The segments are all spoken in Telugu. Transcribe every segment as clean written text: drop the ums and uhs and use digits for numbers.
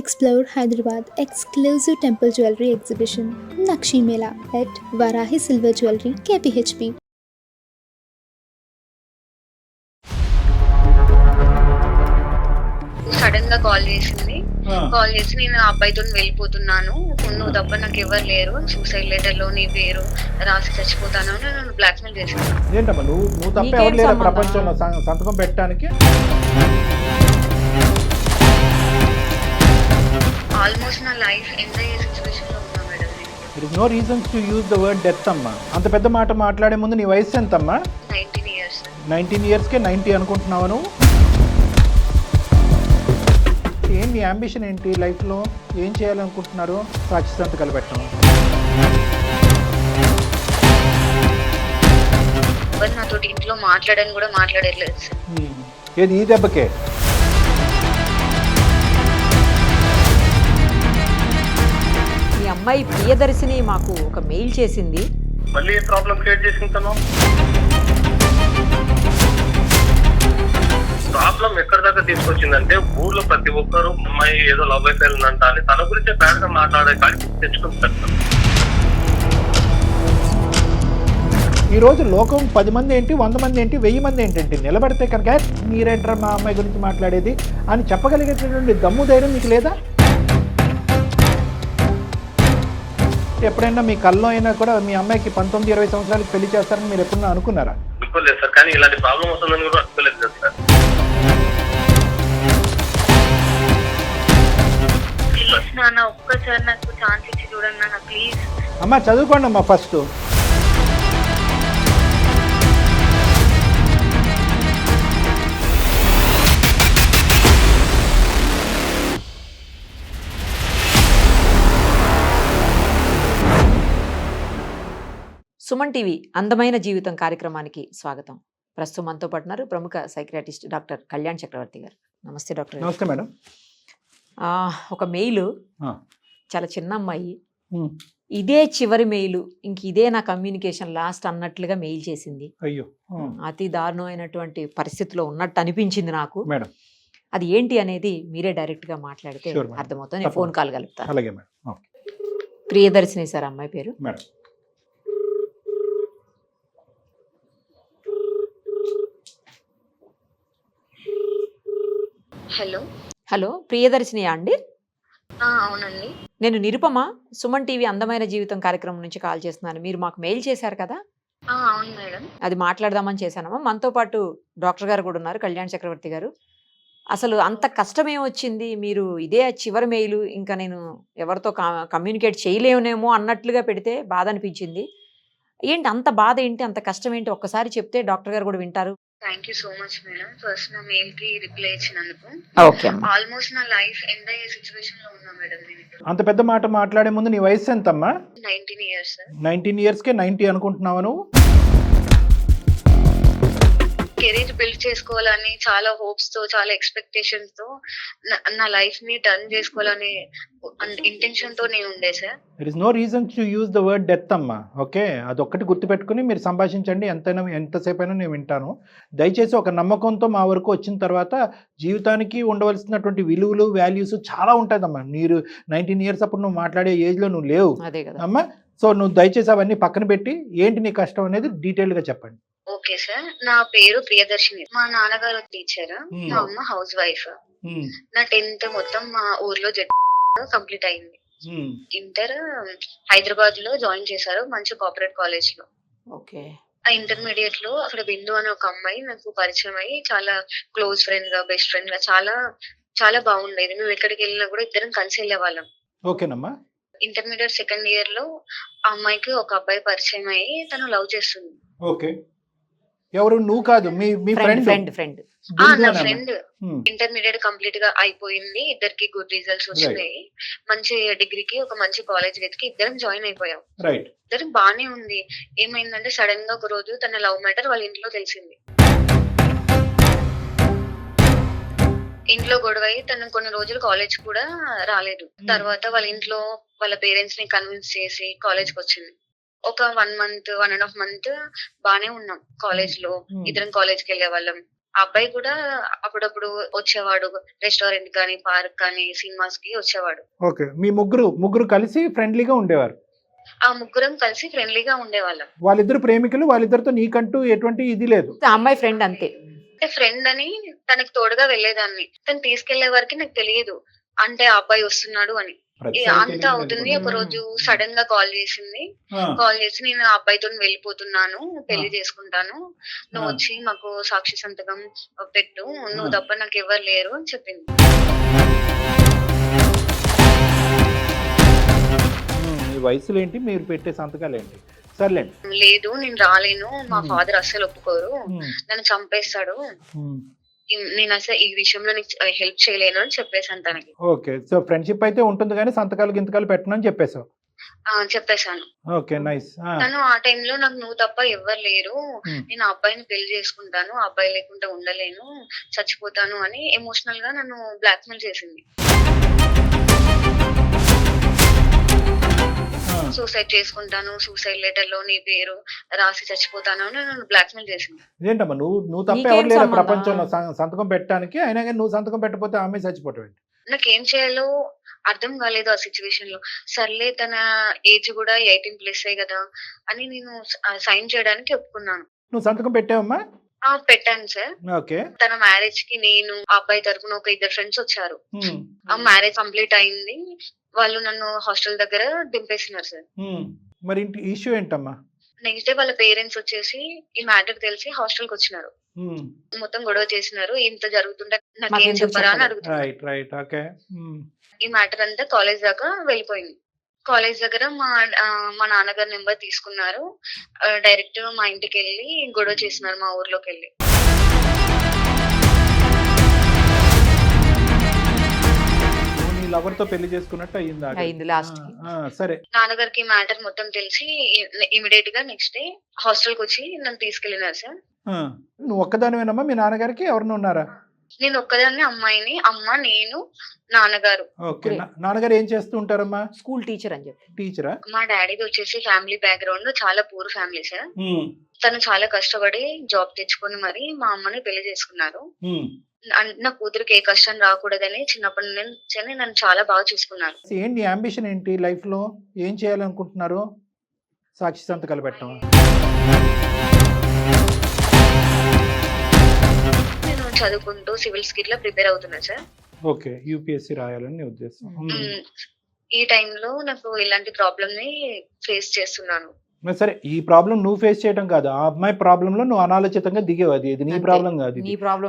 Explore Hyderabad exclusive temple jewelry exhibition Nakshi Mela at Varahi Silver Jewelry KPHP. Sudden గా కాల్ చేసింది. కాల్ చేసి నేను ఆ అబ్బాయితో వెళ్ళిపోతున్నాను, నువ్వు తప్ప నాకు ఎవరు లేరు, సూసైడ్ లెటర్ లో నీ పేరు రాసి చచ్చిపోతాను అని నన్ను బ్లాక్ మెయిల్ చేసింది. ఏంటమ్మా నువ్వు తప్ప ఎవరు లేరు ప్రపంచంలో సంతకం పెట్టడానికి? ఆల్మోస్ట్ నా లైఫ్ ఎండ్ అయ్యే సిచ్యువేషన్ లో ఉన్నా madam. There is no reasons to use the word death అమ్మా. అంత పెద్ద మాట మాట్లాడే ముందు నీ వయసు ఎంతమ్మా? 19 years. 19 yearsకే 90 అనుకుంటున్నావు నువ్వు? ఏం నీ అంబిషన్ ఏంటి లైఫ్లో? ఏం చేయాలనుకుంటున్నారు? సాక్షి సంతకాలు పెట్టడం. ఎవరు నాతో ఇంట్లో మాట్లాడని కూడా మాట్లాడలేదు సార్. ఏది ఈ దెబ్బకే? మీ అమ్మాయి ప్రియదర్శిని మాకు ఒక మెయిల్ చేసింది. మళ్ళీ ప్రాబ్లం క్రియేట్ చేసుకుంటాను. ప్రాబ్లం ఎక్కడి దాకా తీసుకొచ్చిందంటే ఊర్లో ప్రతి ఒక్కరు అమ్మాయి ఏదో లవ్ అఫేర్ ఉందంట అని తన గురించే బ్యాడ్ గా మాట్లాడే కాడికి తెచ్చుకుని పెడతాం. ఈ రోజు లోకం 10 మంది ఏంటి, 100 మంది ఏంటి, 1000 మంది ఏంటంటే నిలబడితే కనుక మీరేంటారా మా అమ్మాయి గురించి మాట్లాడేది అని చెప్పగలిగేటటువంటి దమ్ము ధైర్యం మీకు లేదా? ఎప్పుడైనా మీ కల్లో అయినా కూడా మీ అమ్మాయికి 19-20 సంవత్సరాలకు పెళ్లి చేస్తారని మీరు ఎప్పుడన్నా అనుకున్నారా? అనుకోలేదు సార్, కానీ ఇలాంటి ప్రాబ్లం వస్తుందని కూడా అనుకోలేదు కదా సార్. ప్లీజ్ నాన్న, ఒక్కసారి నాకు ఛాన్స్ ఇచ్చి చూడండి నాన్న, ప్లీజ్. అమ్మ చదువుకోండి అమ్మా ఫస్ట్. సుమన్ టీవీ అందమైన జీవితం కార్యక్రమానికి స్వాగతం. ప్రస్తుతం మనతో పాటున్నారు ప్రముఖ సైకియాట్రిస్ట్ డాక్టర్ కళ్యాణ్ చక్రవర్తి గారు. నమస్తే డాక్టర్. నమస్తే మేడం. ఒక మెయిల్, చాలా చిన్న అమ్మాయి, ఇదే చివరి మెయిల్, ఇంక ఇదే నా కమ్యూనికేషన్ లాస్ట్ అన్నట్లుగా మెయిల్ చేసింది. అయ్యో, అతి దారుణమైనటువంటి పరిస్థితిలో ఉన్నట్టు అనిపించింది నాకు. మేడం అది ఏంటి అనేది మీరే డైరెక్ట్ గా మాట్లాడితే అర్థమవుతుంది. నేను ఫోన్ కాల్ కలుపుతాను. అలాగే మేడం. ప్రియదర్శిని సార్ అమ్మాయి పేరు. మేడం హలో, ప్రియదర్శిని అండి? అవునండి, నేను నిరుపమ, సుమన్ టీవీ అందమైన జీవితం కార్యక్రమం నుంచి కాల్ చేస్తున్నాను. మీరు మాకు మెయిల్ చేశారు కదా? అవును మేడం. అది మాట్లాడదామని చేశానమ్మా. మనతో పాటు డాక్టర్ గారు కూడా ఉన్నారు, కళ్యాణ్ చక్రవర్తి గారు. అసలు అంత కష్టం ఏమొచ్చింది? మీరు ఇదే చివరి మెయిల్, ఇంకా నేను ఎవరితో కమ్యూనికేట్ చేయలేనేమో అన్నట్లుగా పెడితే బాధ అనిపించింది. ఏంటి అంత బాధ ఏంటి, అంత కష్టం ఏంటి? ఒక్కసారి చెప్తే డాక్టర్ గారు కూడా వింటారు. Thank you so much madam, first నా మెయిల్ కి రిప్లై ఇచ్చినందుకు. ఆల్మోస్ట్ నా లైఫ్ ఎండ్ అయ్యే సిచ్యువేషన్ లో ఉన్నా మేడం. నేను అంత పెద్ద మాట మాట్లాడే ముందు నీ వయసు ఎంతమ్మా? 19 years. 19 yearsకే 90 అనుకుంటున్నావా నువ్వు? కెరీర్ బిల్డ్ చేసుకోవాలని చాలా హోప్స్ తో, చాలా ఎక్స్పెక్టేషన్స్ తో నా లైఫ్ ని టర్న్ చేసుకోవాలని ఇంటెన్షన్ తో నేను ఉండే sir. There is no reason to use the word death అమ్మా. ఓకే, అదొక్కటి గుర్తుపెట్టుకుని మీరు సంభాషించండి. ఎంతసేపు అయినా నేను వింటాను. దయచేసి ఒక నమ్మకంతో మా వరకు వచ్చిన తర్వాత జీవితానికి ఉండవలసినటువంటి విలువలు, వాల్యూస్ చాలా ఉంటాయమ్మా. మీరు 19 years అప్పుడు నువ్వు మాట్లాడే ఏజ్లో నువ్వు లేవు అమ్మా. సో నువ్వు దయచేసి అవన్నీ పక్కన పెట్టి ఏంటి నీ కష్టం అనేది డీటెయిల్గా చెప్పండి. ఓకే సార్, నా పేరు ప్రియదర్శిని. మా నాన్నగారు టీచర్, మా అమ్మ హౌస్ వైఫ్. నా 10th మొత్తం మా ఊర్లో కంప్లీట్ అయింది. ఇంటర్ హైదరాబాద్ లో జాయిన్ చేశారు, మంచి కార్పొరేట్ కాలేజ్ లో. ఆ ఇంటర్మీడియట్ లో అక్కడ బిందు అనే ఒక అమ్మాయి నాకు పరిచయం అయ్యి చాలా క్లోజ్ ఫ్రెండ్ గా, బెస్ట్ ఫ్రెండ్ గా చాలా చాలా బాగుండేది. మేము ఎక్కడికి వెళ్ళినా కూడా ఇద్దరం కలిసి వెళ్ళే వాళ్ళం. ఓకేనమ్మా. ఇంటర్మీడియట్ 2nd year లో ఆ అమ్మాయికి ఒక అబ్బాయి పరిచయం అయ్యి తను లవ్ చేస్తుంది. ఓకే, ఎవరు? నువ్వు కాదు, మీ ఫ్రెండ్? నా ఫ్రెండ్. ఇంటర్మీడియట్ కంప్లీట్ గా అయిపోయింది, ఇద్దరికి గుడ్ రిజల్ట్స్ వచ్చినాయి. మంచి డిగ్రీకి ఒక మంచి కాలేజ్ వెతికి ఇద్దరం జాయిన్ అయిపోయాం. ఇద్దరం బానే ఉంది. ఏమైందంటే సడన్ గా ఒక రోజు తన లవ్ మ్యాటర్ వాళ్ళ ఇంట్లో తెలిసింది. ఇంట్లో గొడవ అయ్యి తను కొన్ని రోజులు కాలేజ్ కూడా రాలేదు. తర్వాత వాళ్ళ ఇంట్లో వాళ్ళ పేరెంట్స్ ని కన్విన్స్ చేసి కాలేజ్ కి వచ్చింది. ఒక 1 month, 1.5 months బానే ఉన్నాం కాలేజ్ లో. ఇద్దరం కాలేజ్ కి వెళ్ళే వాళ్ళం. ఆ అబ్బాయి కూడా అప్పుడప్పుడు వచ్చేవాడు, రెస్టారెంట్ కానీ పార్క్ కానీ సినిమాస్ కి వచ్చేవాడు. ఓకే, మీ ముగ్గురు కలిసి ఫ్రెండ్లీగా ఉండేవారు. ఆ ముగ్గురం కలిసి ఫ్రెండ్లీగా ఉండేవాళ్ళం. వాళ్ళిద్దరు ప్రేమికులు, వాళ్ళిద్దరితో నీకంటూ ఎటువంటి ఇది లేదు. ఆ అమ్మాయి ఫ్రెండ్ అంతే. అంటే ఫ్రెండ్ అని తనకి తోడుగా వెళ్ళేదాన్ని. తను తీసుకెళ్లే వరకు నాకు తెలియదు అంటే ఆ అబ్బాయి వస్తున్నాడు అని. అంతా అవుతుంది. ఒక రోజు సడన్ గా కాల్ చేసింది. కాల్ చేసి నేను ఆ అబ్బాయితో వెళ్ళిపోతున్నాను, పెళ్లి చేసుకుంటాను, నువ్వు వచ్చి మాకు సాక్షి సంతకం పెట్టు, నువ్వు తప్ప నాకు ఎవరు లేరు అని చెప్పింది. ఈ వయసులో ఏంటి మీరు పెట్టే సంతకాలు ఏంటి? సర్లేండి. లేదు నేను రాలేను, మా ఫాదర్ అస్సలు ఒప్పుకోరు, నన్ను చంపేస్తాడు, నేను అసలు ఈ విషయంలో నీకు హెల్ప్ చేయలేను అని చెప్పేసాను తనకి. ఓకే, సో ఫ్రెండ్షిప్ అయితే ఉంటుంది కానీ సంతకాలు గింతకాలు పెట్టను అని చెప్పేసావు. చెప్పేశాను. Okay, nice. తను ఆ టైంలో నాకు నువ్వు తప్ప ఎవ్వరు లేరు, నేను ఆ అబ్బాయిని పెళ్లి చేసుకుంటాను, ఆ అబ్బాయి లేకుండా ఉండలేను, చచ్చిపోతాను అని ఎమోషనల్ గా నన్ను బ్లాక్మెయిల్ చేసింది. సూసైడ్ చేసుకుంటాను, సూసైడ్ లెటర్ లో నీ పేరు రాసి చచ్చిపోతాను అని నన్ను బ్లాక్మెయిల్ చేసింది. ఏంటమ్మా నువ్వు తప్ప ఎవరు లేరు ప్రపంచంలో సంతకం పెట్టడానికి, అయినా కానీ నువ్వు సంతకం పెట్టకపోతే ఆమె చచ్చిపోవటం ఏంటి? నాకేం చేయాలో అర్థం కాలేదు ఆ సిచ్యువేషన్ లో. సర్లే తన ఏజ్ కూడా 18+ కదా అని నేను సైన్ చేయడానికి ఒప్పుకున్నాను. నువ్వు సంతకం పెట్టావమ్మా? పెట్టాను సార్. ఓకే. తన మ్యారేజ్ కి నేను ఆ అబ్బాయి తరపున ఒక 2 ఫ్రెండ్స్ వచ్చారు. ఆ మ్యారేజ్ కంప్లీట్ అయింది, వాళ్ళు నన్ను హాస్టల్ దగ్గర దింపేసినారు సార్. మరి ఇష్యూ ఏంటమ్మా? నెక్స్ట్ డే వాళ్ళ పేరెంట్స్ వచ్చేసి ఈ మ్యాటర్ తెలిసి హాస్టల్ కి వచ్చినారు. మొత్తం గొడవ చేసినారు, ఇంత జరుగుతుంటే నాకేం చెప్పరా అని అడుగుతున్నారు. ఈ మ్యాటర్ అంతా కాలేజ్ దాకా వెళ్ళిపోయింది. కాలేజ్ దగ్గర మా నాన్నగారి నెంబర్ తీసుకున్నారు, డైరెక్ట్ మా ఇంటికి వెళ్ళి గొడవ చేసినారు, మా ఊర్లోకి వెళ్ళి. లవర్ తో పెళ్లి చేసుకున్నట్టు అయింది లాస్ట్. సరే, నాన్నగారికి మ్యాటర్ మొత్తం తెలిసి ఇమిడియట్ గా నెక్స్ట్ డే హాస్టల్ కి వచ్చి నన్ను తీసుకెళ్లినారు సార్. నువ్వు ఒక్కదానివేనమ్మా? మీ నాన్నగారికి ఎవరిని ఉన్నారా? నేను ఒక్కదాన్ని, అమ్మాయిని, అమ్మ, నేను, నాన్నగారు. ఓకే, నాన్నగారు ఏం చేస్తూ ఉంటారమ్మా? స్కూల్ టీచర్ అని చెప్పి. టీచరా? మా డాడీది వచ్చేసి ఫ్యామిలీ బ్యాక్గ్రౌండ్ చాలా పూర్ ఫ్యామిలీ సార్. తను చాలా కష్టపడి జాబ్ తెచ్చుకొని మరి మా అమ్మని పెళ్లి చేసుకున్నారు. నా కూతురికి ఏ కష్టం రాకూడదని చిన్నప్పటి నుంచి నన్ను చాలా బాగా చూసుకున్నారు. ఏంటి అంబిషన్ ఏంటి లైఫ్ లో? ఏం చేయాలనుకుంటున్నారు? సాక్షి సంతకాలు పెట్టడం? నేను చదువుకుంటూ సివిల్స్ కి ఇట్లా ప్రిపేర్ అవుతున్నా సార్. ఓకే, యూపీఎస్సీ రాయాలని ఉద్దేశం. ఈ టైంలో నాకు ఇలాంటి ప్రాబ్లమ్ ని ఫేస్ చేస్తున్నాను. సరే, ఈ ప్రాబ్లం నువ్వు ఫేస్ చేయడం కాదు, ఆ అమ్మాయి ప్రాబ్లం లో నువ్వు అనాలోచితంగా దిగేవు. ఇది నీ ప్రాబ్లం కాదు.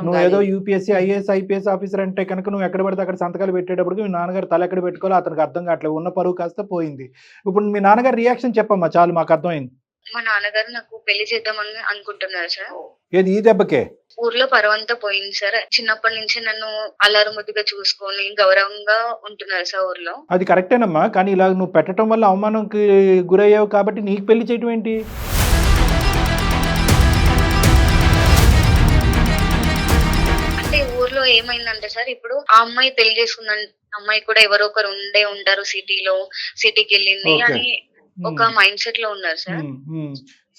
నువ్వు ఏదో యూపీఎస్సీ ఐఏఎస్ ఐపీఎస్ ఆఫీసర్ అంటే కనుక నువ్వు ఎక్కడ పడితే అక్కడ సంతకాలు పెట్టేటప్పుడు మీ నాన్నగారు తల ఎక్కడ పెట్టుకోవాలో అతనికి అర్థం కావట్లేదు, ఉన్న పరువు కాస్త పోయింది. ఇప్పుడు మీ నాన్నగారు రియాక్షన్ చెప్పమ్మా, చాలు మాకు అర్థమైంది. మా నాన్నగారు నాకు పెళ్లి చేద్దామని అనుకుంటున్నారు సార్. ఏది ఈ దెబ్బకే? ఊర్లో పరువంతా పోయింది సార్. చిన్నప్పటి నుంచి నన్ను అల్లారు ముద్దుగా చూసుకొని గౌరవంగా ఉంటున్నారు సార్ ఊర్లో. అది కరెక్టేనమ్మా, కానీ ఇలా నువ్వు పెట్టడం వల్ల అవమానంకి గురయ్యావు కాబట్టి నీకు పెళ్లి చేయటం ఏంటి? అంటే ఊర్లో ఏమైందంటే సార్, ఇప్పుడు ఆ అమ్మాయి పెళ్లి చేసుకున్న అమ్మాయి కూడా ఎవరో ఒకరు ఉండే ఉంటారు సిటీకి వెళ్ళింది అని ఒక మైండ్ సెట్ లో ఉన్నారు సార్.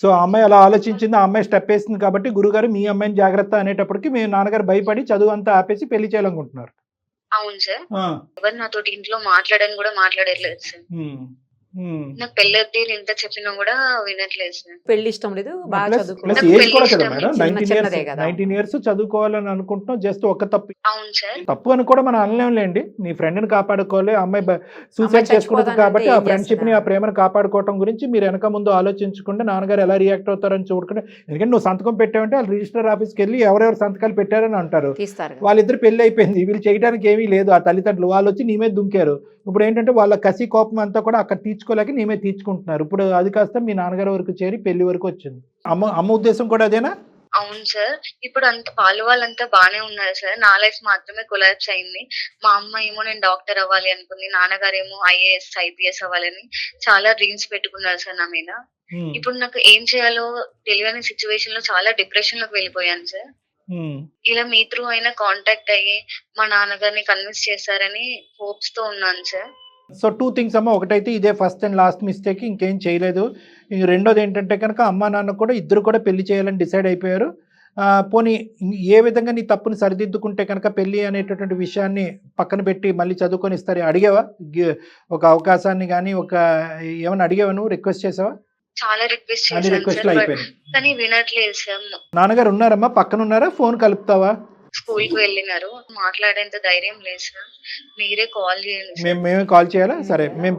సో ఆ అమ్మాయి అలా ఆలోచించింది, ఆ అమ్మాయి స్టెప్ వేసింది కాబట్టి గురుగారు మీ అమ్మాయిని జాగ్రత్త అనేటప్పటికి మీ నాన్నగారు భయపడి చదువు అంతా ఆపేసి పెళ్లి చేయాలనుకుంటున్నారు. అవును సార్. ఎవరు నాతోటి ఇంట్లో మాట్లాడని కూడా మాట్లాడట్లేదు సార్. నాకు పెళ్లి ఎంత చెప్పినా కూడా వినట్లేదు సార్. పెళ్లి ఇష్టం లేదు, బాగా చదువుకోవాలి. 19 years చదువుకోవాలని అనుకుంటున్నాం. జస్ట్ ఒక తప్పు. అవును సార్. తప్పు అని కూడా మనం అనలేండి. నీ ఫ్రెండ్ ని కాపాడుకోవాలి, అమ్మాయి సూసైడ్ చేసుకుంటుంది కాబట్టి ఆ ఫ్రెండ్షిప్ ని ఆ ప్రేమను కాపాడుకోవడం గురించి మీరు వెనక ముందు ఆలోచించకుండా నాన్నగారు ఎలా రియాక్ట్ అవుతారని చూడకుండా, ఎందుకంటే నువ్వు సంతకం పెట్టావంటే వాళ్ళు రిజిస్టర్ ఆఫీస్కి వెళ్ళి ఎవరెవరు సంతకాలు పెట్టారని అంటారు. వాళ్ళిద్దరు పెళ్లి అయిపోయింది, వీళ్ళు చేయడానికి ఏమీ లేదు. ఆ తల్లిదండ్రులు వాళ్ళు వచ్చి నీ మీద దుంకారు. ఇప్పుడు ఏంటంటే వాళ్ళ కసి కోపం అంతా కూడా అక్కడ తీర్చుకోలేక నీ మీద తీర్చుకుంటున్నారు. ఇప్పుడు అది కాస్త మీ నాన్నగారి వరకు చేరి పెళ్లి వరకు వచ్చింది. అమ్మ ఉద్దేశం కూడా అదేనా? అవును సార్. ఇప్పుడు అంత వాళ్ళంతా బానే ఉన్నారు సార్, నా లైఫ్ మాత్రమే కొలాప్స్ అయింది. మా అమ్మ ఏమో నేను డాక్టర్ అవ్వాలి అనుకుంది, నాన్నగారు ఏమో ఐఏఎస్ ఐపీఎస్ అవ్వాలని చాలా డ్రీమ్స్ పెట్టుకున్నారు సార్ నా మీద. ఇప్పుడు నాకు ఏం చేయాలో తెలియని సిచ్యువేషన్ లో చాలా డిప్రెషన్ లోకి వెళ్ళిపోయాను సార్. ఇలా మీ త్రూ అయినా కాంటాక్ట్ అయ్యి మా నాన్నగారిని కన్విన్స్ చేస్తారని హోప్స్ తో ఉన్నాను సార్. సో 2 things అమ్మ. ఒకటైతే ఇదే ఫస్ట్ అండ్ లాస్ట్ మిస్టేక్, ఇంకేం చేయలేదు. రెండోది ఏంటంటే కనుక అమ్మా నాన్న కూడా ఇద్దరు కూడా పెళ్లి చేయాలని డిసైడ్ అయిపోయారు. పోనీ ఏ విధంగా నీ తప్పుని సరిదిద్దుకుంటే కనుక పెళ్ళి అనేటటువంటి విషయాన్ని పక్కన పెట్టి మళ్ళీ చదువుకొని ఇస్తారు అడిగావా? ఒక అవకాశాన్ని కానీ ఏమైనా అడిగావా, నువ్వు రిక్వెస్ట్ చేసావా? చాలా రిక్వెస్ట్ అన్ని చేశాను రిక్వెస్ట్లు సార్, అయిపోయినాయి. కానీ వినట్లేదు సార్. నాన్నగారు ఉన్నారమ్మా, పక్కన ఉన్నారా? ఫోన్ కలుపుతావా? స్కూల్ కి వెళ్ళినారు, మాట్లాడేంత ధైర్యం లేదు సార్. మీరే కాల్ చేయండి సార్. మేమే కాల్ చేయాలా? సరే, మేము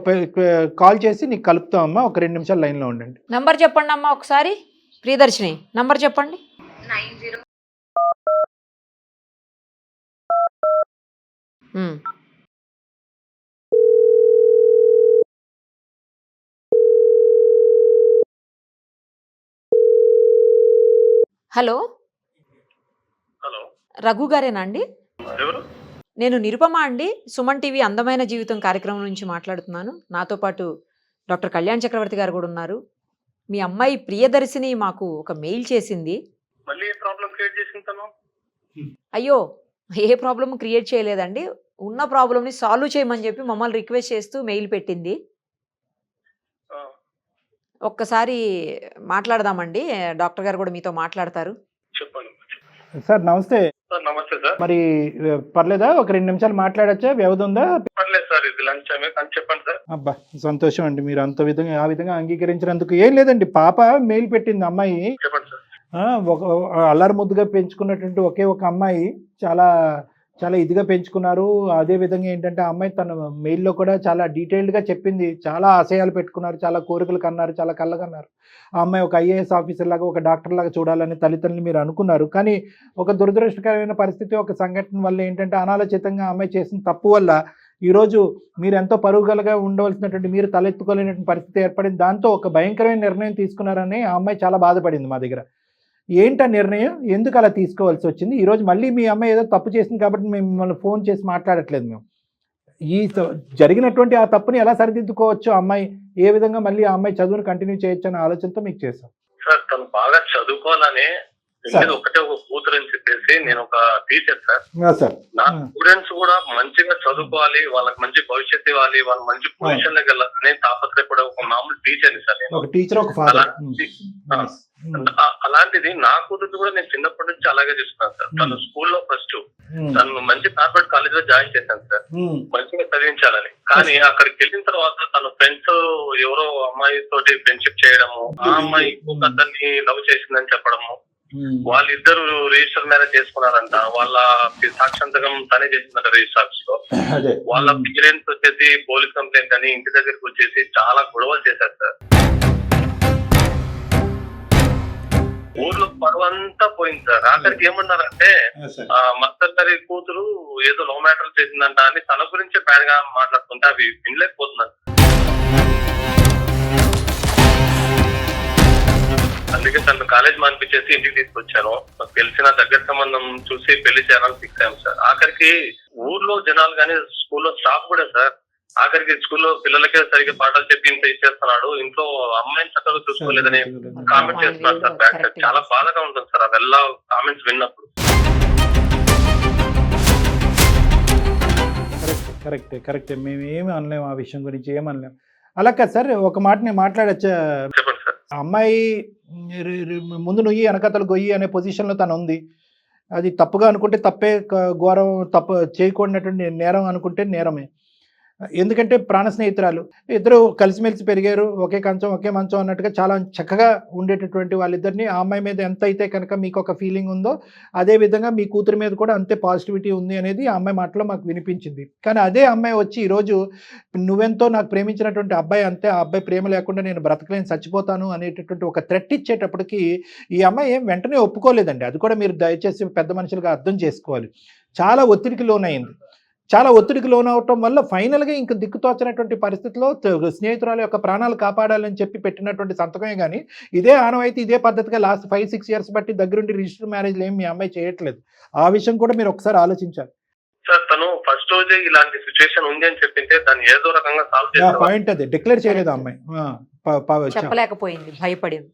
కాల్ చేసి నీకు కలుపుతామమ్మా. ఒక 2 నిమిషాలు లైన్లో ఉండండి. నంబర్ చెప్పండి అమ్మా ఒకసారి. ప్రియదర్శిని నంబర్ చెప్పండి. 90. హలో, హలో, రఘు గారేనా అండి? ఎవరు? నేను నిరుపమ అండి, సుమన్ టీవీ అందమైన జీవితం కార్యక్రమం నుంచి మాట్లాడుతున్నాను. నాతో పాటు డాక్టర్ కళ్యాణ్ చక్రవర్తి గారు కూడా ఉన్నారు. మీ అమ్మాయి ప్రియదర్శిని మాకు ఒక మెయిల్ చేసింది. మళ్ళీ ఏ ప్రాబ్లం క్రియేట్ చేసింటాను? అయ్యో, ఏ ప్రాబ్లమ్ క్రియేట్ చేయలేదండి, ఉన్న ప్రాబ్లమ్ని సాల్వ్ చేయమని చెప్పి మమ్మల్ని రిక్వెస్ట్ చేస్తూ మెయిల్ పెట్టింది. ఒక్కసారి మాట్లాడదామండి, డాక్టర్ గారు కూడా మీతో మాట్లాడతారు. చెప్పండి సార్ నమస్తే. సార్. నమస్తే సార్. మరి పర్లేదా? ఒక 2 నిమిషాలు మాట్లాడచ్చా? వ్యవధి ఉందా? పర్లేదు సార్, ఇది లంచ్ టైమే కానీ చెప్పండి సార్. అబ్బా, సంతోషం అండి మీరు ఆ విధంగా అంగీకరించినందుకు. ఏం లేదండి, పాప మెయిల్ పెట్టింది. అమ్మాయి చెప్పండి సార్. ఒక అల్లరి ముద్దుగా పెంచుకున్నటువంటి ఒకే ఒక అమ్మాయి, చాలా చాలా ఇదిగా పెంచుకున్నారు. అదే విధంగా ఏంటంటే ఆ అమ్మాయి తన మెయిల్లో కూడా చాలా డీటెయిల్డ్గా చెప్పింది. చాలా ఆశయాలు పెట్టుకున్నారు, చాలా కోరికలు కన్నారు, చాలా కళ్ళకన్నారు. ఆ అమ్మాయి ఒక ఐఏఎస్ ఆఫీసర్ లాగా, ఒక డాక్టర్ లాగా చూడాలని తల్లిదండ్రులు మీరు అనుకున్నారు. కానీ ఒక దురదృష్టకరమైన పరిస్థితి, ఒక సంఘటన వల్ల ఏంటంటే అనాలోచితంగా ఆ అమ్మాయి చేసిన తప్పు వల్ల ఈరోజు మీరు ఎంతో పరుగులుగా ఉండవలసినటువంటి మీరు తలెత్తుకోలేనటువంటి పరిస్థితి ఏర్పడింది. దాంతో ఒక భయంకరమైన నిర్ణయం తీసుకున్నారని ఆ అమ్మాయి చాలా బాధపడింది మా దగ్గర. ఏంటా నిర్ణయం, ఎందుకు అలా తీసుకోవాల్సి వచ్చింది? ఈరోజు మళ్ళీ మీ అమ్మాయి ఏదో తప్పు చేసింది కాబట్టి మేము మిమ్మల్ని ఫోన్ చేసి మాట్లాడట్లేదు. మేము ఈ జరిగినటువంటి ఆ తప్పుని ఎలా సరిదిద్దుకోవచ్చు, అమ్మాయి ఏ విధంగా మళ్ళీ ఆ అమ్మాయి చదువును కంటిన్యూ చేయొచ్చు అనే ఆలోచనతో మీకు చేశాం. సార్, తను బాగా చదువుకోవాలని ఒకటే ఒక కూతురు అని చెప్పేసి నేను ఒక టీచర్ సార్. నా స్టూడెంట్స్ కూడా మంచిగా చదువుకోవాలి, వాళ్ళకి మంచి భవిష్యత్తు ఇవ్వాలి, వాళ్ళ మంచి పొజిషన్ లోకి వెళ్ళాలని తాపత్రయపడే ఒక మామూలు టీచర్ని సార్ నేను. ఒక టీచర్, ఒక ఫాదర్. అలాంటిది నా కూతురు కూడా నేను చిన్నప్పటి నుంచి అలాగే చూస్తున్నాను సార్. తను స్కూల్లో ఫస్ట్, తను మంచి కార్పొరేట్ కాలేజ్ లో జాయిన్ చేశాను సార్, మంచిగా చదివించాలని. కానీ అక్కడికి వెళ్ళిన తర్వాత తన ఫ్రెండ్స్ ఎవరో అమ్మాయి తోటి ఫ్రెండ్షిప్ చేయడము, ఆ అమ్మాయి ఇంకొక అతన్ని లవ్ చేసిందని చెప్పడము, వాళ్ళిద్దరు రిజిస్టర్ మ్యారేజ్ చేసుకున్నారంట. వాళ్ళ సాక్షాంతకం తనే చేసిందంట రిజిస్టర్ ఆఫీస్ లో. వాళ్ళ పేరెంట్స్ వచ్చేసి పోలీస్ కంప్లైంట్ అని ఇంటి దగ్గరికి వచ్చేసి చాలా గొడవలు చేశారు సార్. ఊర్లో పరువంతా పోయింది సార్. ఆఖరికి ఏమన్నారంటే మత్తర్ గారి కూతురు ఏదో లవ్ మ్యాటర్ చేసిందంట అని తన గురించే బ్యాడ్ గా మాట్లాడుతుంటే అవి వినలేకపోతున్నాను. అందుకే తను కాలేజ్ మానిపించేసి ఇంటికి తీసుకొచ్చాను. నాకు తెలిసిన దగ్గర సంబంధం చూసి పెళ్లి చేయాలని ఫిక్స్ అయ్యాం సార్. ఆఖరికి ఊర్లో జనాలు కానీ స్కూల్లో స్టాఫ్ కూడా సార్, ఆఖరికి స్కూల్లో పిల్లలకే సరిగ్గా పాఠాలు చెప్పి ఇంత ఇచ్చేస్తున్నాడు, ఇంట్లో అమ్మాయిని చక్కగా చూసుకోలేదని కామెంట్ చేస్తున్నారు సార్. బ్యాక్ సైడ్ చాలా బాధగా ఉంటుంది సార్ అವೆಲ್ಲ కామెంట్స్ విన్నప్పుడు. కరెక్టే మేము ఏమి అనలేము, ఆ విషయం గురించి ఏమనలేము. అలా కాదు సార్, ఒక మాట నేను మాట్లాడచ్చా? చెప్పండి సార్. అమ్మాయి ముందు నుయ్యి వెనకతలు గొయ్యి అనే పొజిషన్లో తను ఉంది. అది తప్పుగా అనుకుంటే తప్పే, ఘోరం తప్పు చేయకూడనటువంటి నేరం అనుకుంటే నేరమే. ఎందుకంటే ప్రాణ స్నేహితురాలు, ఇద్దరు కలిసిమెలిసి పెరిగారు, ఒకే కంచం ఒకే మంచం అన్నట్టుగా చాలా చక్కగా ఉండేటటువంటి వాళ్ళిద్దరిని ఆ అమ్మాయి మీద ఎంత అయితే కనుక మీకు ఒక ఫీలింగ్ ఉందో అదే విధంగా మీ కూతురి మీద కూడా అంతే పాజిటివిటీ ఉంది అనేది ఆ అమ్మాయి మాటలో మాకు వినిపించింది. కానీ అదే అమ్మాయి వచ్చి ఈరోజు నువ్వెంతో నాకు ప్రేమించినటువంటి అబ్బాయి అంతే, ఆ అబ్బాయి ప్రేమ లేకుండా నేను బ్రతకలేని చచ్చిపోతాను అనేటటువంటి ఒక థ్రెట్ ఇచ్చేటప్పటికి ఈ అమ్మాయి ఏం వెంటనే ఒప్పుకోలేదండి. అది కూడా మీరు దయచేసి పెద్ద మనుషులుగా అర్థం చేసుకోవాలి. చాలా ఒత్తిడికి లోనైంది. చాలా ఒత్తిడికి లోనవటం వల్ల ఫైనల్గా ఇంక దిక్కుతోచనటువంటి పరిస్థితిలో స్నేహితురాల యొక్క ప్రాణాలు కాపాడాలని చెప్పి పెట్టినటువంటి సంతకమే. కానీ ఇదే ఆనవాయితీ ఇదే పద్ధతిగా లాస్ట్ 5-6 ఇయర్స్ బట్టి దగ్గరుండి రిజిస్టర్ మ్యారేజ్లు ఏమి మీ అమ్మాయి చేయట్లేదు. ఆ విషయం కూడా మీరు ఒకసారి ఆలోచించాలి సార్. తను ఫస్ట్ రోజే ఇలాంటి సిచ్యువేషన్ ఉంది అని చెప్పింటే దాన్ని ఏదో రకంగా సాల్వ్ చేయాలి. పాయింట్ అదే డిక్లేర్ చేయలేదు అమ్మాయి, చెప్పలేకపోయింది, భయపడింది.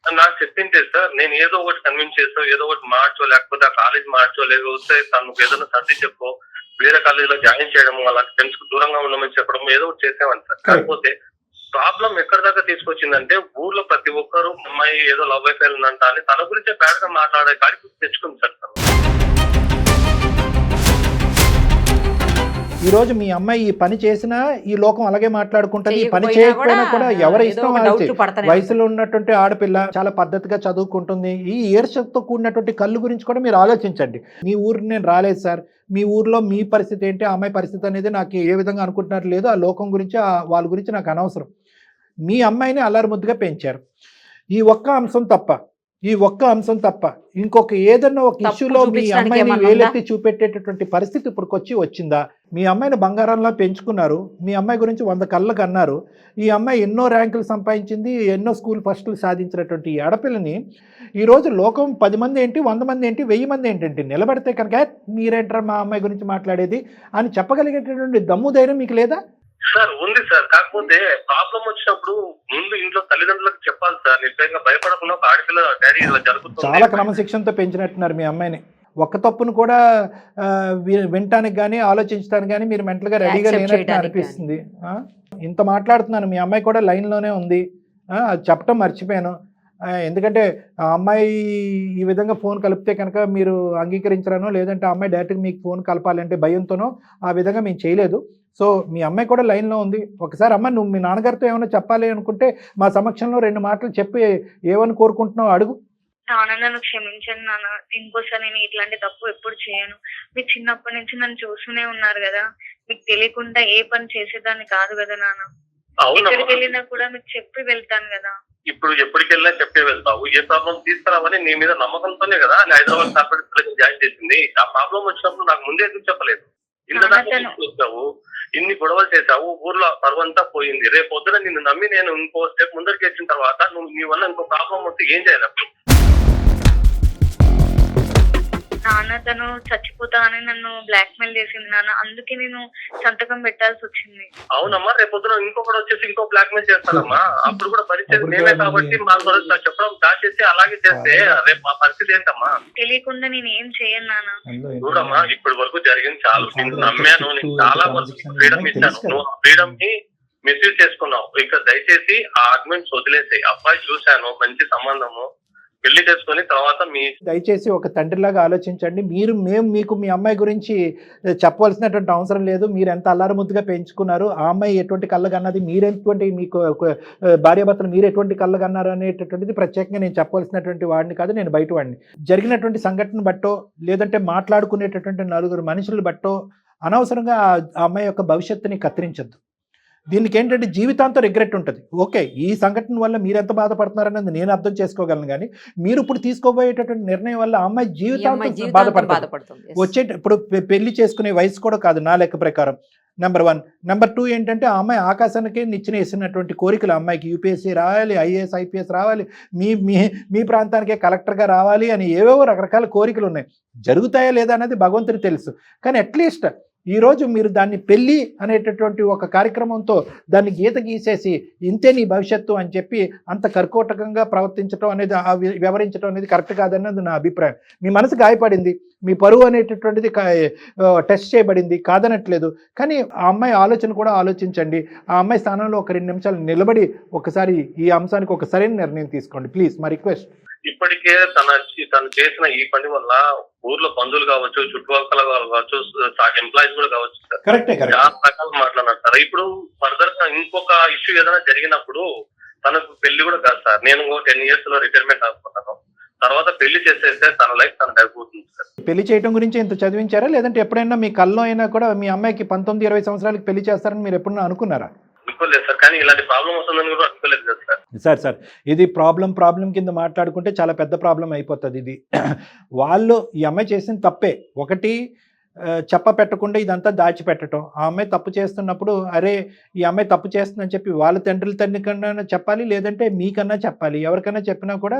నాకు చెప్పింటే సార్ నేను ఏదో ఒకటి కన్విన్స్ చేస్తా, ఏదో ఒకటి మార్చో, లేకపోతే ఆ కాలేజ్ మార్చో, లేకపోతే తనకు ఏదైనా సర్ది చెప్పో, వేరే కాలేజీలో జాయిన్ చేయడము, అలాంటి ఫ్రెండ్స్ కు దూరంగా ఉండమని చెప్పడం, ఏదో ఒకటి చేసేవాడిని సార్. కాకపోతే ప్రాబ్లం ఎక్కడి దాకా తీసుకొచ్చిందంటే ఊర్లో ప్రతి ఒక్కరు అమ్మాయి ఏదో లవ్ అఫేర్ ఉందంట అని తన గురించే బ్యాడ్ గా మాట్లాడే కాడికి తెచ్చుకుంది సార్ తను. ఈ రోజు మీ అమ్మాయి ఈ పని చేసినా ఈ లోకం అలాగే మాట్లాడుకుంటది, ఈ పని చేయకపోయినా చేయకపోయినా కూడా ఎవరి ఏదో ఇష్టం ఒక వాళ్ళది. డౌట్లు పడతానే వయసులో ఉన్నటువంటి ఆడపిల్ల చాలా పద్ధతిగా చదువుకుంటుంది. ఈ ఈర్ష్యతో కూడినటువంటి కళ్ళు గురించి కూడా మీరు ఆలోచించండి. మీ ఊరికి నేను రాలేదు సార్, మీ ఊర్లో మీ పరిస్థితి ఏంటి, ఆ అమ్మాయి పరిస్థితి అనేది నాకు ఏ విధంగా అనుకుంటున్నారు లేదు, ఆ లోకం గురించి వాళ్ళ గురించి నాకు అనవసరం. మీ అమ్మాయిని అల్లరి ముద్దుగా పెంచారు. ఈ ఒక్క అంశం తప్ప ఇంకొక ఏదన్నా ఒక తప్పు ఇష్యూలో మీ చూపించడానికి అమ్మాయిని ఏమన్నా వేలెత్తి చూపెట్టేటటువంటి పరిస్థితి ఇప్పుడు వచ్చిందా? మీ అమ్మాయిని బంగారంలా పెంచుకున్నారు, మీ అమ్మాయి గురించి 100 కళ్ళకు అన్నారు. ఈ అమ్మాయి ఎన్నో ర్యాంకులు సంపాదించింది, ఎన్నో స్కూల్ ఫస్టులు సాధించినటువంటి ఈ ఆడపిల్లని ఈరోజు లోకం 10 మంది ఏంటి, 100 మంది ఏంటి, 1000 మంది ఏంటంటే నిలబడితే కనుక మీరేంటారా మా అమ్మాయి గురించి మాట్లాడేది అని చెప్పగలిగేటటువంటి దమ్ము ధైర్యం మీకు లేదా? సార్ ఉంది సార్, కాకపోతే ప్రాబ్లం వచ్చినప్పుడు ముందు ఇంట్లో తల్లిదండ్రులకు చెప్పాలి సార్. నిర్భయంగా భయపడకుండా ఒక ఆడపిల్ల డాడీ ఇలా జరుగుతుంది. చాలా క్రమశిక్షణతో పెంచినట్టున్నారు మీ అమ్మాయిని. ఒక్క తప్పును కూడా వినటానికి కానీ ఆలోచించడానికి కానీ మీరు మెంటల్గా రెడీగా Accept లేనట్టు చేయడానికి అనిపిస్తుంది. ఇంత మాట్లాడుతున్నాను, మీ అమ్మాయి కూడా లైన్లోనే ఉంది. అది చెప్పటం మర్చిపోయాను. ఎందుకంటే ఆ అమ్మాయి ఈ విధంగా ఫోన్ కలిపితే కనుక మీరు అంగీకరించరానో, లేదంటే ఆ అమ్మాయి డైరెక్ట్గా మీకు ఫోన్ కలపాలంటే భయంతోనో ఆ విధంగా మేము చేయలేదు. సో మీ అమ్మాయి కూడా లైన్లో ఉంది. ఒకసారి అమ్మ నువ్వు మీ నాన్నగారితో ఏమైనా చెప్పాలి అనుకుంటే మా సమక్షంలో 2 మాటలు చెప్పి ఏమని కోరుకుంటున్నావు అడుగు. నాన్న నన్ను క్షమించండి నాన్న, ఇంకోసారి నేను ఇట్లాంటి తప్పు ఎప్పుడు చేయను. మీరు చిన్నప్పటి నుంచి నన్ను చూస్తూనే ఉన్నారు కదా, మీకు తెలియకుండా ఏ పని చేసేదాన్ని కాదు కదా నాన్న. ఎక్కడికి వెళ్ళినా కూడా మీకు చెప్పి వెళ్తాను కదా. ఇప్పుడు ఎప్పటికి వెళ్ళినా చెప్పే వెళ్తావు. ఏ ప్రాబ్లం తీసుకురావని నీ మీద నమ్మకంతోనే కదా హైదరాబాద్ కార్పొరేట్ జాయిన్ చేసింది. ఆ ప్రాబ్లం వచ్చినప్పుడు నాకు ముందే ఎందుకు చెప్పలేదు? ఇంత తీసుకొచ్చావు, ఇన్ని గొడవలు చేశావు, ఊర్లో పరువంతా పోయింది. రేపు పొద్దున నిన్ను నమ్మి నేను ఇంకో స్టెప్ ముందరికి వచ్చిన తర్వాత నువ్వు నీ వల్ల ఇంకో ప్రాబ్లం వస్తే ఏం చేయాలి? నాన్న తను చచ్చిపోతా అని నన్ను బ్లాక్ మెయిల్ చేసింది నాన్న, అందుకే నేను సంతకం పెట్టాల్సి వచ్చింది. అవునమ్మా, రేపు పొద్దున ఇంకొకటి వచ్చేసి ఇంకో బ్లాక్ మెయిల్ చేస్తానమ్మా. అప్పుడు కూడా పరిస్థితి నేనే కాబట్టి మా చెప్పడం స్టార్ట్ చేసి అలాగే చేస్తే రేపు మా పరిస్థితి ఏంటమ్మా? తెలియకుండా నేను ఏం చేయను నాన్న. చూడమ్మా, ఇప్పటి వరకు జరిగింది చాలు. నేను నమ్మాను, నీకు చాలా వరకు ఫ్రీడమ్ ఇచ్చాను. నువ్వు ఆ ఫ్రీడమ్ ని మిస్యూజ్ చేసుకున్నావు. ఇక దయచేసి ఆ ఆర్గ్యుమెంట్స్ వదిలేసాయి. అబ్బాయి చూశాను, మంచి సంబంధము, పెళ్లి చేసుకుని తర్వాత దయచేసి ఒక తండ్రిలాగా ఆలోచించండి. మేము మీకు మీ అమ్మాయి గురించి చెప్పవలసినటువంటి అవసరం లేదు. మీరు ఎంత అల్లారముద్దుగా పెంచుకున్నారు, ఆ అమ్మాయి ఎటువంటి కళ్ళగన్నది, మీరెటువంటి మీకు భార్యాభర్తలు మీరు ఎటువంటి కళ్ళగన్నారు అనేటటువంటిది ప్రత్యేకంగా నేను చెప్పవలసినటువంటి వాడిని కాదు, నేను బయట వాడిని. జరిగినటువంటి సంఘటన బట్టో లేదంటే మాట్లాడుకునేటటువంటి 4 మనుషులు బట్టో అనవసరంగా ఆ అమ్మాయి యొక్క భవిష్యత్తుని కత్తిరించద్దు. దీనికి ఏంటంటే జీవితాంతం రిగ్రెట్ ఉంటుంది. ఓకే, ఈ సంఘటన వల్ల మీరు ఎంత బాధపడుతున్నారనేది నేను అర్థం చేసుకోగలను, కానీ మీరు ఇప్పుడు తీసుకోబోయేటటువంటి నిర్ణయం వల్ల ఆ అమ్మాయి జీవితాంతం బాధపడుతుంది. ఇప్పుడు పెళ్లి చేసుకునే వయసు కూడా కాదు నా లెక్క ప్రకారం. నెంబర్ 1. నెంబర్ 2 ఏంటంటే ఆ అమ్మాయి ఆకాశానికి నిచ్చెన వేసినటువంటి కోరికలు. ఆ అమ్మాయికి యూపీఎస్సీ రావాలి, ఐఏఎస్ ఐపీఎస్ రావాలి, మీ ప్రాంతానికే కలెక్టర్గా రావాలి అని ఏవేవో రకరకాల కోరికలు ఉన్నాయి. జరుగుతాయా లేదా అనేది భగవంతుడికి తెలుసు. కానీ అట్లీస్ట్ ఈరోజు మీరు దాన్ని పెళ్ళి అనేటటువంటి ఒక కార్యక్రమంతో దాన్ని గీత గీసేసి ఇంతే నీ భవిష్యత్తు అని చెప్పి అంత కర్కోటకంగా ప్రవర్తించడం అనేది, వ్యవహరించడం అనేది కరెక్ట్ కాదన్నది నా అభిప్రాయం. మీ మనసు గాయపడింది, మీ పరువు అనేటటువంటిది టెస్ట్ చేయబడింది, కాదనట్లేదు. కానీ ఆ అమ్మాయి ఆలోచన కూడా ఆలోచించండి. ఆ అమ్మాయి స్థానంలో ఒక 2 నిమిషాలు నిలబడి ఒకసారి ఈ అంశానికి ఒక సరైన నిర్ణయం తీసుకోండి ప్లీజ్, మా రిక్వెస్ట్. ఇప్పటికే తను చేసిన ఈ పని వల్ల ఊర్లో బంధువులు కావచ్చు, చుట్టుపక్కల కావచ్చు, ఎంప్లాయీస్ కూడా కావచ్చు, చాలా రకాలు మాట్లాడినారు సార్. ఇప్పుడు ఫర్దర్ ఇంకొక ఇష్యూ ఏదైనా జరిగినప్పుడు తనకు పెళ్లి కూడా కాదు సార్. నేను 10 years లో రిటైర్మెంట్ అనుకుంటాను. తర్వాత పెళ్లి చేసేస్తే తన లైఫ్ తనకు అయిపోతుంది సార్. పెళ్లి చేయడం గురించి ఇంత చదివించారా, లేదంటే ఎప్పుడైనా మీ కల్లో అయినా కూడా మీ అమ్మాయికి 19-20 సంవత్సరాలకి పెళ్లి చేస్తారని మీరు ఎప్పుడన్నా అనుకున్నారా? అనుకోలేదు సార్, కానీ ఇలాంటి ప్రాబ్లం వస్తుందని కూడా అనుకోలేదు కదా సార్. సార్ ఇది ప్రాబ్లం కింద మాట్లాడుకుంటే చాలా పెద్ద ప్రాబ్లం అయిపోతుంది. ఇది వాళ్ళు ఈ అమ్మాయి చేసిన తప్పే. ఒకటి చెప్ప పెట్టకుండా ఇదంతా దాచిపెట్టడం. ఆ అమ్మాయి తప్పు చేస్తున్నప్పుడు అరే ఈ అమ్మాయి తప్పు చేస్తుందని చెప్పి వాళ్ళ తండ్రి కన్నా చెప్పాలి, లేదంటే మీకన్నా చెప్పాలి. ఎవరికైనా చెప్పినా కూడా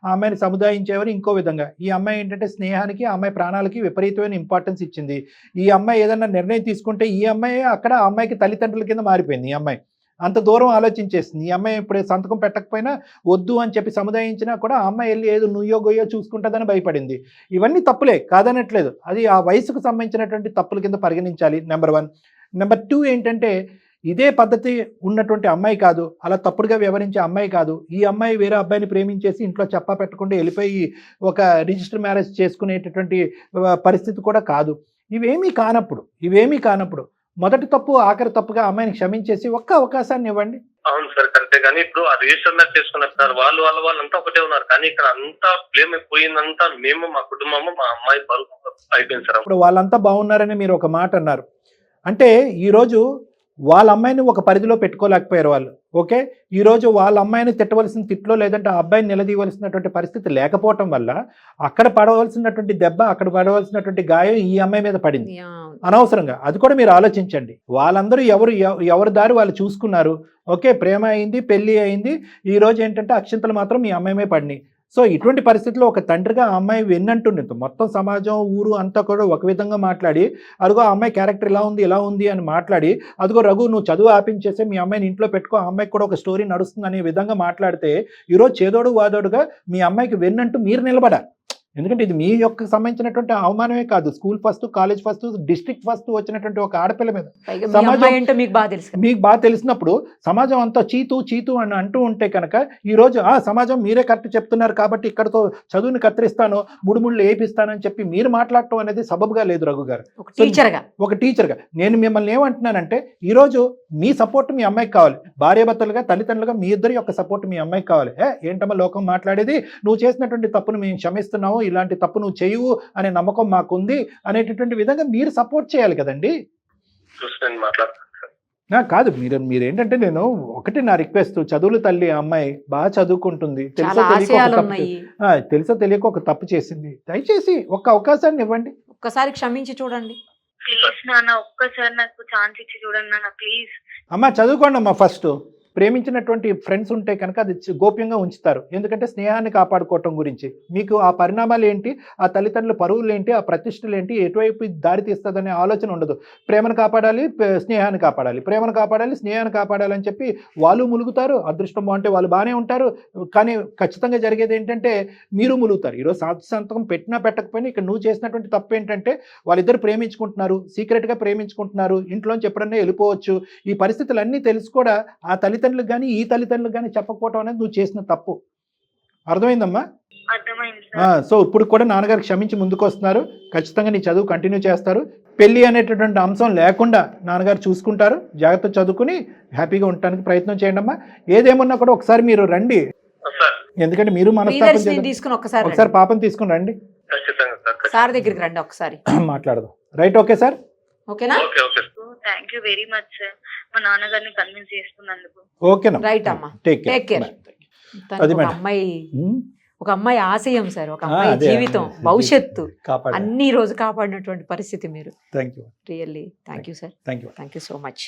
ఆ అమ్మాయిని సముదాయించేవారు ఇంకో విధంగా. ఈ అమ్మాయి ఏంటంటే స్నేహానికి, ఆ అమ్మాయి ప్రాణాలకి విపరీతమైన ఇంపార్టెన్స్ ఇచ్చింది. ఈ అమ్మాయి ఏదన్నా నిర్ణయం తీసుకుంటే ఈ అమ్మాయి అక్కడ ఆ అమ్మాయికి తల్లిదండ్రుల కింద మారిపోయింది. ఈ అమ్మాయి అంత దూరం ఆలోచించేసింది. ఈ అమ్మాయి ఇప్పుడు సంతకం పెట్టకపోయినా వద్దు అని చెప్పి సముదాయించినా కూడా ఆ అమ్మాయి వెళ్ళి ఏదో నుయ్యో గొయ్యో చూసుకుంటుందని భయపడింది. ఇవన్నీ తప్పులే, కాదనట్లేదు. అది ఆ వయసుకు సంబంధించినటువంటి తప్పుల కింద పరిగణించాలి. నెంబర్ 1. నెంబర్ 2 ఏంటంటే ఇదే పద్ధతి ఉన్నటువంటి అమ్మాయి కాదు, అలా తప్పుడుగా వ్యవహరించే అమ్మాయి కాదు. ఈ అమ్మాయి వేరే అబ్బాయిని ప్రేమించేసి ఇంట్లో చెప్పా పెట్టకుండా వెళ్ళిపోయి ఒక రిజిస్టర్ మ్యారేజ్ చేసుకునేటటువంటి పరిస్థితి కూడా కాదు. ఇవేమీ కానప్పుడు మొదటి తప్పు ఆఖరి తప్పుగా అమ్మాయిని క్షమించేసి ఒక్క అవకాశాన్ని ఇవ్వండి. అవును సార్, కరెక్టే. కానీ ఇప్పుడు ఆ రిజిస్టర్ మ్యారేజ్ చేసుకున్నారు సార్, వాళ్ళంతా ఒకటే ఉన్నారు. కానీ ఇక్కడ అంతా బ్లేమ్ పోయిందంతా మేము, మా కుటుంబము, మా అమ్మాయి పరువు అయిపోయింది సార్. ఇప్పుడు వాళ్ళంతా బాగున్నారని మీరు ఒక మాట అన్నారు. అంటే ఈరోజు వాళ్ళ అమ్మాయిని ఒక పరిధిలో పెట్టుకోలేకపోయారు వాళ్ళు. ఓకే, ఈరోజు వాళ్ళ అమ్మాయిని తిట్టవలసిన తిట్లో లేదంటే ఆ అబ్బాయిని నిలదీయవలసినటువంటి పరిస్థితి లేకపోవటం వల్ల అక్కడ పడవలసినటువంటి దెబ్బ, అక్కడ పడవలసినటువంటి గాయం ఈ అమ్మాయి మీద పడింది అనవసరంగా. అది కూడా మీరు ఆలోచించండి. వాళ్ళందరూ ఎవరి దారి వాళ్ళు చూసుకున్నారు. ఓకే, ప్రేమ అయింది, పెళ్లి అయింది. ఈ రోజు ఏంటంటే అక్షింతలు మాత్రం మీ అమ్మాయి పడినాయి. సో ఇటువంటి పరిస్థితుల్లో ఒక తండ్రిగా ఆ అమ్మాయి విన్నట్టుండి మొత్తం సమాజం ఊరు అంతా కూడా ఒక విధంగా మాట్లాడి, అదిగో ఆ అమ్మాయి క్యారెక్టర్ ఇలా ఉంది అని మాట్లాడి, అదిగో రఘు నువ్వు చదువు ఆపించేసి మీ అమ్మాయిని ఇంట్లో పెట్టుకో, ఆ అమ్మాయికి కూడా ఒక స్టోరీ నడుస్తుంది అనే విధంగా మాట్లాడితే ఈరోజు చేదోడు వాదోడుగా మీ అమ్మాయికి విన్నట్టు మీరు నిలబడాలి. ఎందుకంటే ఇది మీ యొక్క సంబంధించినటువంటి అవమానమే కాదు, school first, college first, district first వచ్చినటువంటి ఒక ఆడపిల్ల మీద సమాజం మీకు బాగా తెలిసినప్పుడు సమాజం అంతా చీతు అని అంటూ ఉంటే కనుక ఈ రోజు సమాజం మీరే కరెక్ట్ చెప్తున్నారు కాబట్టి ఇక్కడతో చదువుని కత్తిరిస్తాను, ముడుముళ్ళు వేపిస్తానని చెప్పి మీరు మాట్లాడటం అనేది సబబుగా లేదు రఘు గారు. ఒక టీచర్గా నేను మిమ్మల్ని ఏమంటున్నానంటే ఈరోజు మీ సపోర్ట్ మీ అమ్మాయికి కావాలి. భార్యాభర్తలుగా, తల్లిదండ్రులుగా మీ ఇద్దరి యొక్క సపోర్ట్ మీ అమ్మాయికి కావాలి. ఏంటమ్మా లోకం మాట్లాడేది, నువ్వు చేసినటువంటి తప్పును మేము క్షమిస్తున్నావు, ఇలాంటి తప్పు నువ్వు చేయవు అనే నమ్మకం మాకుంది అనేటటువంటి విధంగా మీరు సపోర్ట్ చేయాలి కదండి. కాదు మీరేంటంటే నేను ఒకటి నా రిక్వెస్ట్, చదువులు తల్లి అమ్మాయి బాగా చదువుకుంటుంది, తెలుసో తెలియక ఒక తప్పు చేసింది. దయచేసి ఒక్క అవకాశాన్ని ఇవ్వండి, ఒక్కసారి క్షమించి చూడండి. ప్లీజ్ నాన్న, ఒక్కసారి నాకు ఛాన్స్ ఇచ్చి చూడండి నాన్న, ప్లీజ్. అమ్మా చదువుకోండి అమ్మా. ఫస్ట్ ప్రేమించినటువంటి ఫ్రెండ్స్ ఉంటే కనుక అది గోప్యంగా ఉంచుతారు. ఎందుకంటే స్నేహాన్ని కాపాడుకోవటం గురించి మీకు ఆ పరిణామాలు ఏంటి, ఆ తల్లిదండ్రుల పరువులు ఏంటి, ఆ ప్రతిష్టలు ఏంటి, ఎటువైపు దారి తీస్తుందనే ఆలోచన ఉండదు. ప్రేమను కాపాడాలి, స్నేహాన్ని కాపాడాలి, ప్రేమను కాపాడాలి, స్నేహాన్ని కాపాడాలి అని చెప్పి వాళ్ళు ములుగుతారు. అదృష్టం బాగుంటే వాళ్ళు బాగానే ఉంటారు. కానీ ఖచ్చితంగా జరిగేది ఏంటంటే మీరు ములుగుతారు. ఈరోజు సంతకం పెట్టినా పెట్టకపోయినా ఇక్కడ నువ్వు చేసినటువంటి తప్పు ఏంటంటే వాళ్ళిద్దరు ప్రేమించుకుంటున్నారు, సీక్రెట్గా ప్రేమించుకుంటున్నారు, ఇంట్లోంచి ఎప్పుడన్నా వెళ్ళిపోవచ్చు. ఈ పరిస్థితులన్నీ తెలుసు కూడా ఆ తల్లిదండ్రులకు కానీ ఈ తల్లిదండ్రులకు కానీ చెప్పకపోవడం అనేది నువ్వు చేసిన తప్పు. అర్థమైందమ్మా? సో ఇప్పుడు కూడా నాన్నగారు క్షమించి ముందుకు వస్తున్నారు. ఖచ్చితంగా నీ చదువు కంటిన్యూ చేస్తారు. పెళ్లి అనేటటువంటి అంశం లేకుండా నాన్నగారు చూసుకుంటారు. జాగ్రత్త చదువుకుని హ్యాపీగా ఉండటానికి ప్రయత్నం చేయండి అమ్మా. ఏదేమన్నా కూడా ఒకసారి మీరు రండి, ఎందుకంటే మీరు మనస్తాపం తీసుకుని ఒకసారి పాపం తీసుకుని రండి, సార్ దగ్గరికి రండి, ఒకసారి మాట్లాడదాం. రైట్? ఓకే సార్, ఓకేనా? Thank you very much sir, మా నాన్నగారిని కన్విన్స్ చేస్తున్నందుకు. ఓకేనా? రైట్ అమ్మా, టేక్ కేర్. ఒక అమ్మాయి ఆశయం సార్, ఒక అమ్మాయి జీవితం, భవిష్యత్తు అన్ని రోజు కాపాడినటువంటి పరిస్థితి మీరు. Thank you, really thank you sir, thank you so much.